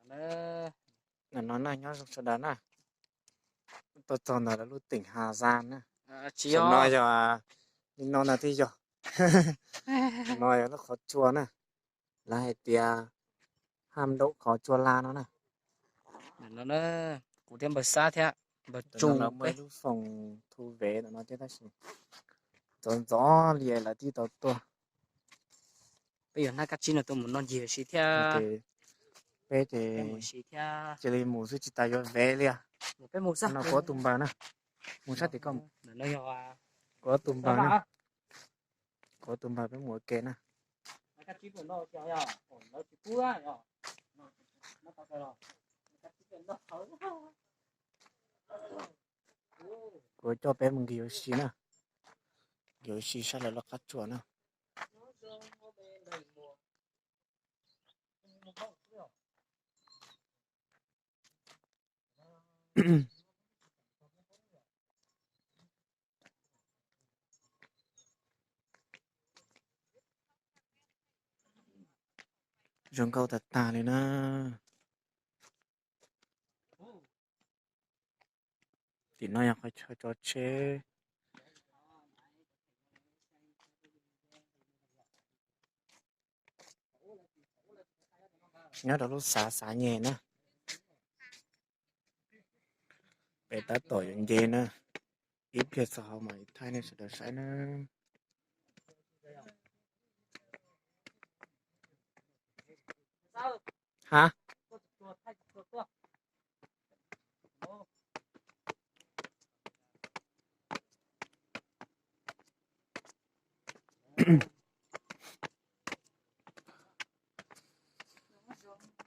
là nó này nhá sau đó nè tôi chọn là lúc tỉnh Hà Giang nè Chiyo. sau nói cho nó là thì cho nói nó khó chua nè là hệ tia ham đậu khó chua la nó nè Nó cụ thêm bờ xa thế bờ nó là trùng mấy đấy. lúc phòng thu về nó thế đó gì chọn gió liền là đi tàu tua Bây giờ na cá chín là tôi muốn non gì xí theo. thì bé thì Cái một xí theo. chỉ là một số chỉ tay cho về liền Một cái màu sắc. nó có tùm bà nè một sát thì không Nó nhỏ. có tùm bà nè có tùm bà với mỗi kẻ nè Cá chín của nó cho nhỏ. Nó chỉ cua nhỏ. Nó to rồi. Cá chín nó thở. có cho bé một kiểu xí nè kiểu xí sao là nó cắt chuột nè dùng câu thật tà này nè thì nóอยากให้cho chế nhớ đó lúc xả xả nhẹ nè bé ta tỏiอย่างเย็นnè ít biết sao mà thay nên sẽ được sai nè hả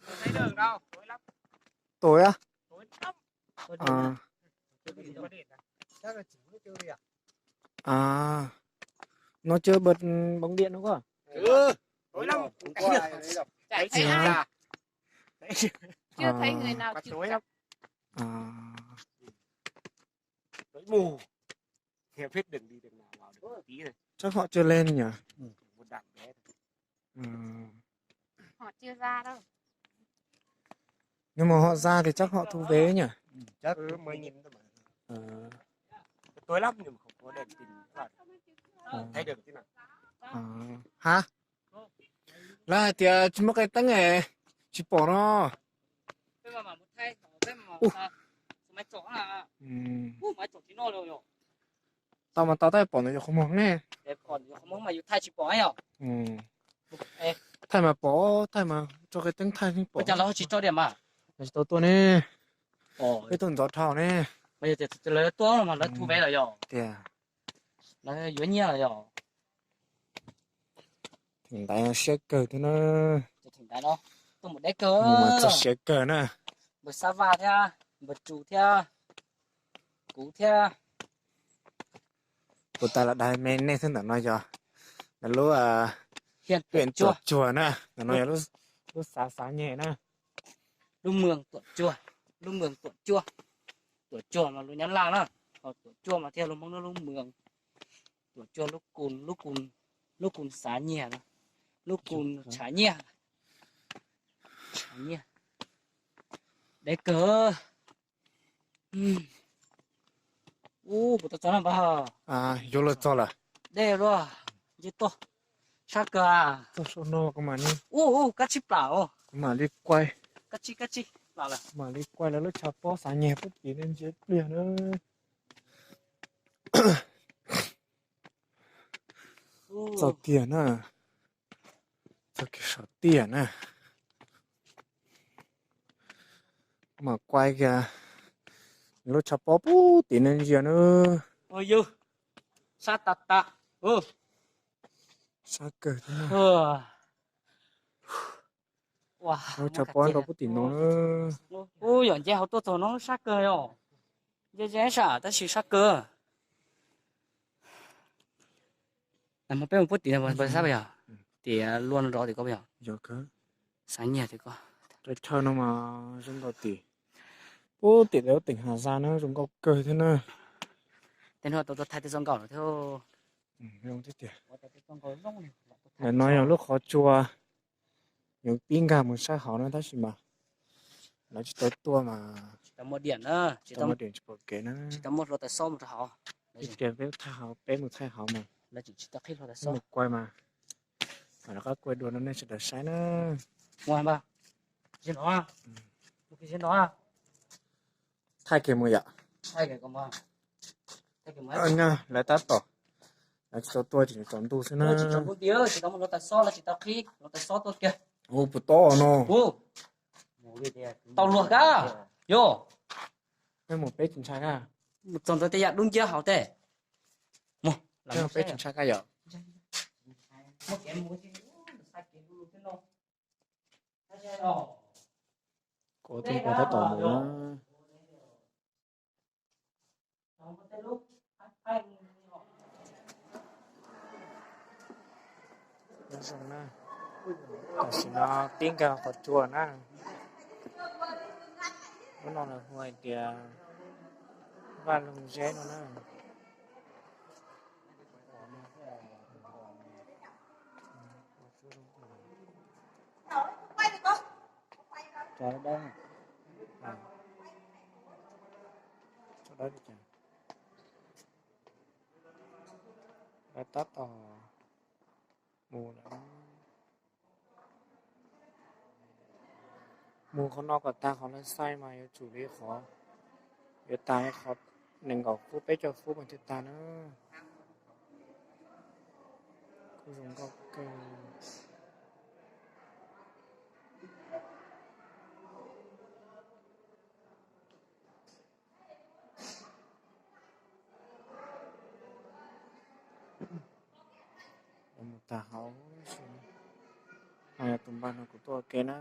Thấy đường đâu, tối lắm. tối á Tối lắm. à Chắc là chỉ nó chơi đi à? à nó chơi bật bóng điện đúng không Tối lắm. Chạy thấy ai? Chưa thấy người nào chụp Tối cả. lắm. à Tối mù. Theo biết đừng đi đường nào vào được tí rồi. chắc họ chưa lên nhỉ Một đạn bé. Họ chưa ra đâu. nhưng mà họ ra thì chắc họ thu vé nhỉ Chắc mới nhìn thôi mà. ờ Tối lắm nhưng mà không có đèn tình. Thấy được thế nào? hả là thì chỉ một cái tầng này chỉ bỏ nó Cái mà một thay, cái mà máy chó là máy chó tí nó rồi rồi. tao mà tao tay bỏ nó không mong nè Để còn không mà thay chỉ bỏ nhở. thay mà bỏ thay mà cho cái tầng thay thì bỏ Bây giờ nó chỉ cho điểm à? tao tôi nè Ồ, cái tuần gió thảo nè bây giờ thì lấy to mà nó thu vé rồi rồi. thì Nó dưới nhia rồi rồi. thằng đại sẽ cờ thế nó Thỉnh đại nó. Tôi một đế cơ. nhưng mà cho sẽ cờ nè Bật sa va theo, bật chủ theo, cú theo. của ta là đại men nè thế nào nói cho là lúc Hiện huyện chùa. chùa nè là nói lúc lúc xá xá nhẹ nè Lúc mường tuột chùa, lúc mường tuột chùa mà lúc nhắn làng đó. Tuột chùa mà theo lúc mong nó lúc mường. Tuột chùa lúc cùn xá nhẹ đó. Lúc cùn chả nhẹ. Chả nhẹ. Đế cơ. Của tao cho nó bà. vô là cho là Đây rồi. Dễ to. Sát cơ à. cho số nó có mà đi Cá chip bảo. mà đi quay Cá chi. Bảo là. mà đi quay là lúc chào bó xá nhẹ bất kỳ nên chết liền nữa cho tiền à cho cái số tiền à mà quay kìa lúc chào bó bú tiền nên gì nữa Ôi dư. Sát ta. sao cờ thế nào Wow. lúc chào bó đâu bú tiền nó nữa Ôi dọn dẹp tôi thổ nó sát cơ rồi. Dễ sợ ta chỉ sát cơ. Làm một bên một tí là sao bây giờ? Thì luôn đó thì có bây giờ. giờ cơ Sáng nhẹ thì có. tôi chơi nó mà chúng có tỷ bố tỷ nếu tỉnh Hà Giang nó chúng có cờ thế nào Tên họ tôi thay cái sông cầu theo. không thích tiền để nói là lúc khó chua những pin cả một sai họ nó ta chỉ mà nó chỉ tới tua mà chỉ tao một điện nữa tao một điểm chỉ bộ kế nó chỉ tao một lô tài xóm một thảo ít tiền với thay hảo bé một thay hảo mà là chỉ tao khi lô tài xóm một quay mà nó có quay đuôi nó nên sẽ được sai nữa ngoài ba trên đó à trên đó à thay kiểu mùi ạ thay cái con ba thay cái máy anh nha lại tắt tổ là cho tôi chỉ chọn tu xin chỉ chọn một tiếng chỉ tao một lô tài xóm là chỉ tao khi lô tài xóm tôi kia ô bự to nó tao luộc á vô cái một bé chính xác à một tuần tôi thấy đúng chưa hảo tệ một cái một bé chính xác cái giờ một cái mua chứ sai cái luôn cái nó sai đó có thêm có cái tổ mù nó nó xong na tại vì nó tiếng cả có chua na nó là hoài thì và lồng dế nó na cho nó đây cho đó đi chả đã tắt tỏ mù lắm mù con nó của ta khó lên sai mà yêu chủ lý khó yêu ta khó nền gọc phú bé cho phú bằng ta nữa cứ dùng gọc cái một ta háo hay tụm ban của tôi cái nó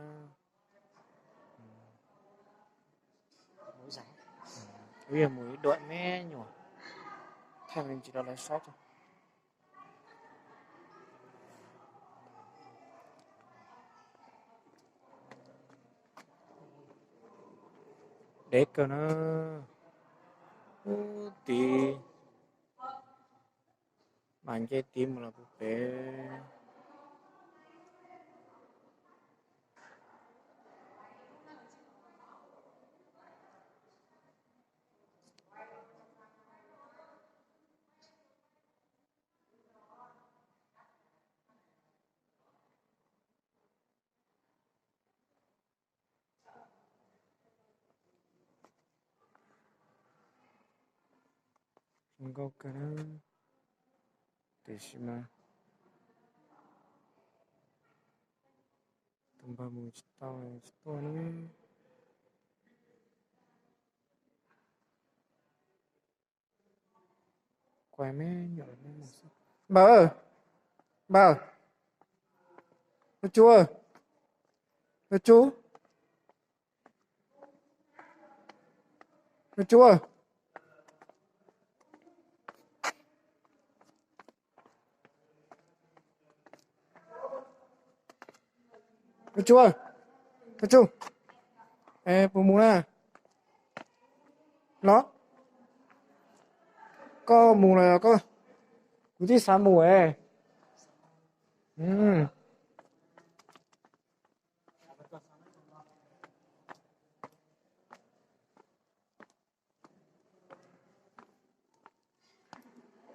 mỗi giải bây giờ mũi đội mé nhỏ thay mình chỉ đó là sót thôi để cơ nó tí bạn chơi tim là búp bê không có cái nó để xem mà tụm ba mũi tao nó quay mé nhỏ mé một số bà ơi bà chú ơi chú chú ơi chú ơi chú ê bố mù nè nó có mù này có cứ đi xa mù ấy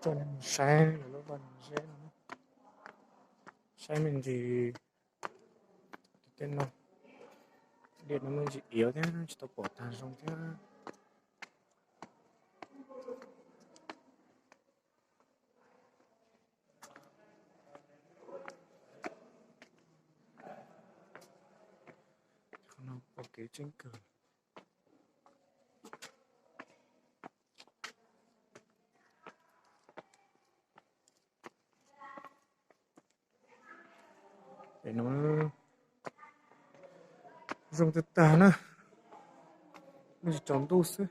cho nên sáng nó vẫn sáng mình thì tên nó điện nó mình chỉ yếu thế nó chỉ tập bỏ tàn xong thế nó có cái trên cửa để nó dùng từ tàn á mình chỉ chọn tu sư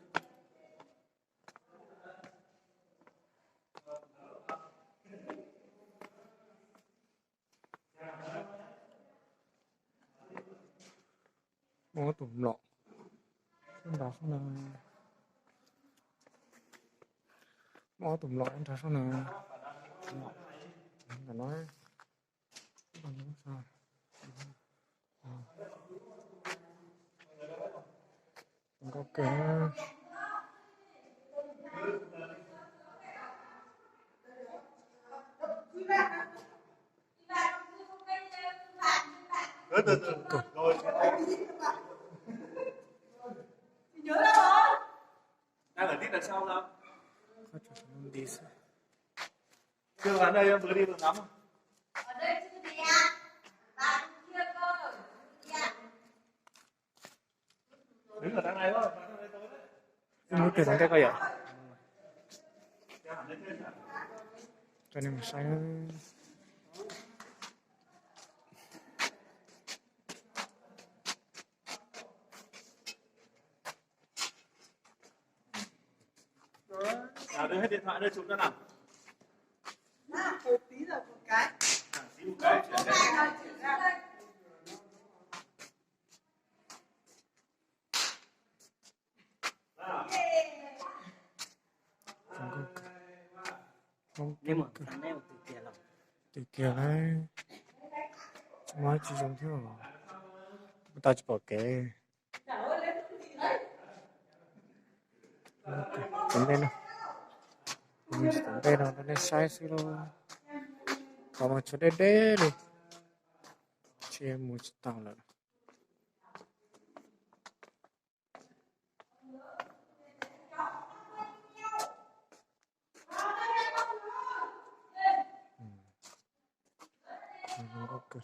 có tủm lọ không đó không là có tủm lọ không đó không là là nói sao có cái từ từ từ rồi đang ở tít đằng sau đâu có chỗ nó đi xa. chưa vào đây em vừa đi vừa ngắm đứng ở đằng này thôi Nó từ thằng cái coi vậy cho hẳn lên trên cho nên mình sáng nào đưa hết điện thoại đưa chụp cho nào một tí rồi một cái. tí một cái chuyển đây. không nếu mà thằng này từ tiền lòng từ kia đấy nói chỉ giống thế mà tao chỉ bảo cái tấm bên đâu mình chỉ tấm bên đâu nó sai xí đâu còn mà chỗ đê đi chị em muốn tao là ok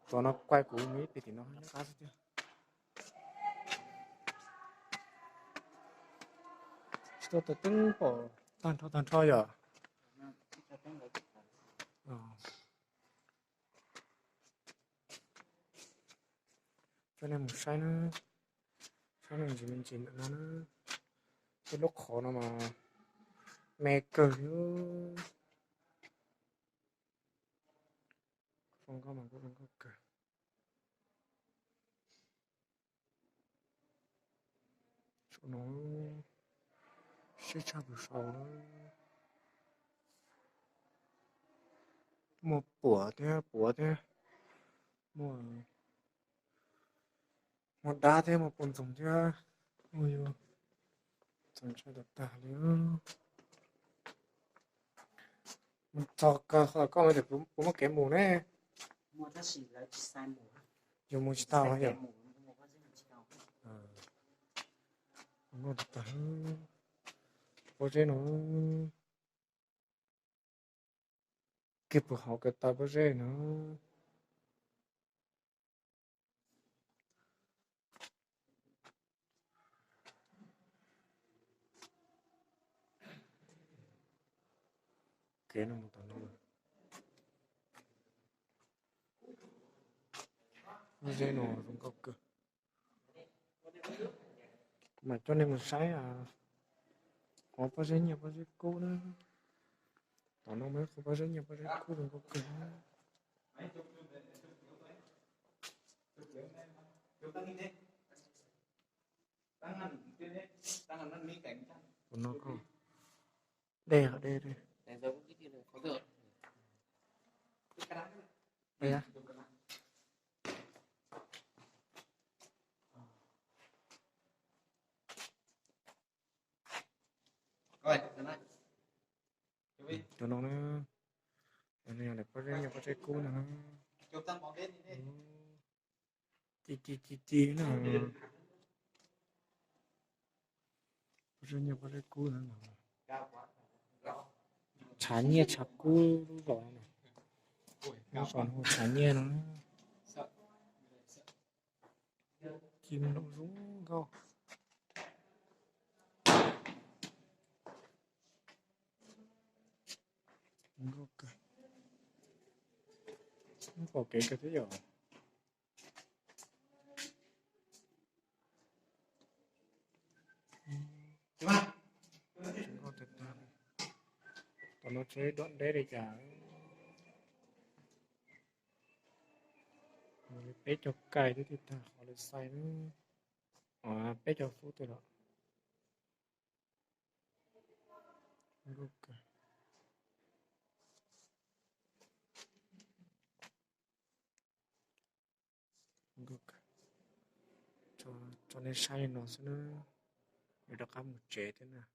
cho nó quay cú mỹ thì nó khá chưa tôi tự tính bỏ tan thôi à cho nên một sai nó mình chỉ nó cái lúc khó nó mà mẹ cờ không có mà cũng không có cờ chỗ nó sẽ cho buổi sau nó một bữa thế một đá thế một cuốn giống thế ôi ôi chẳng cho được tả nữa một trò có mà được cũng một cái mù nè mua tất xì lấy sai mù dùng một tao hay cái không mù mua có rất là chiều nó được tả có chế nó kịp của họ cái tao có chế nó cái nó một tao nó chế nó không có cơ mà cho nên mình sai à có bao nhiêu nhiều bao nhiêu cũ nữa tao nó mới có bao nhiêu nhiều bao nhiêu cũ đừng có cơ nó có đây ở đây để giống cái gì có được đây á rồi thế này cho nó này là có rất nhiều có trái cũ nữa chụp tăng bóng lên tí là có rất nhiều có trái cũ nữa chả nhẹ chả cũ rồi nó còn hồ chả nhẹ nó kim nó rúng cao ok nó có cái thế rồi đúng không chúng có thực ra còn nó chơi đoạn đấy để trả bé cho cài thế thì ta họ lại sai nó bé cho phút rồi đó ok ngược cho nên sai nó sẽ nó để đọc một chế thế nào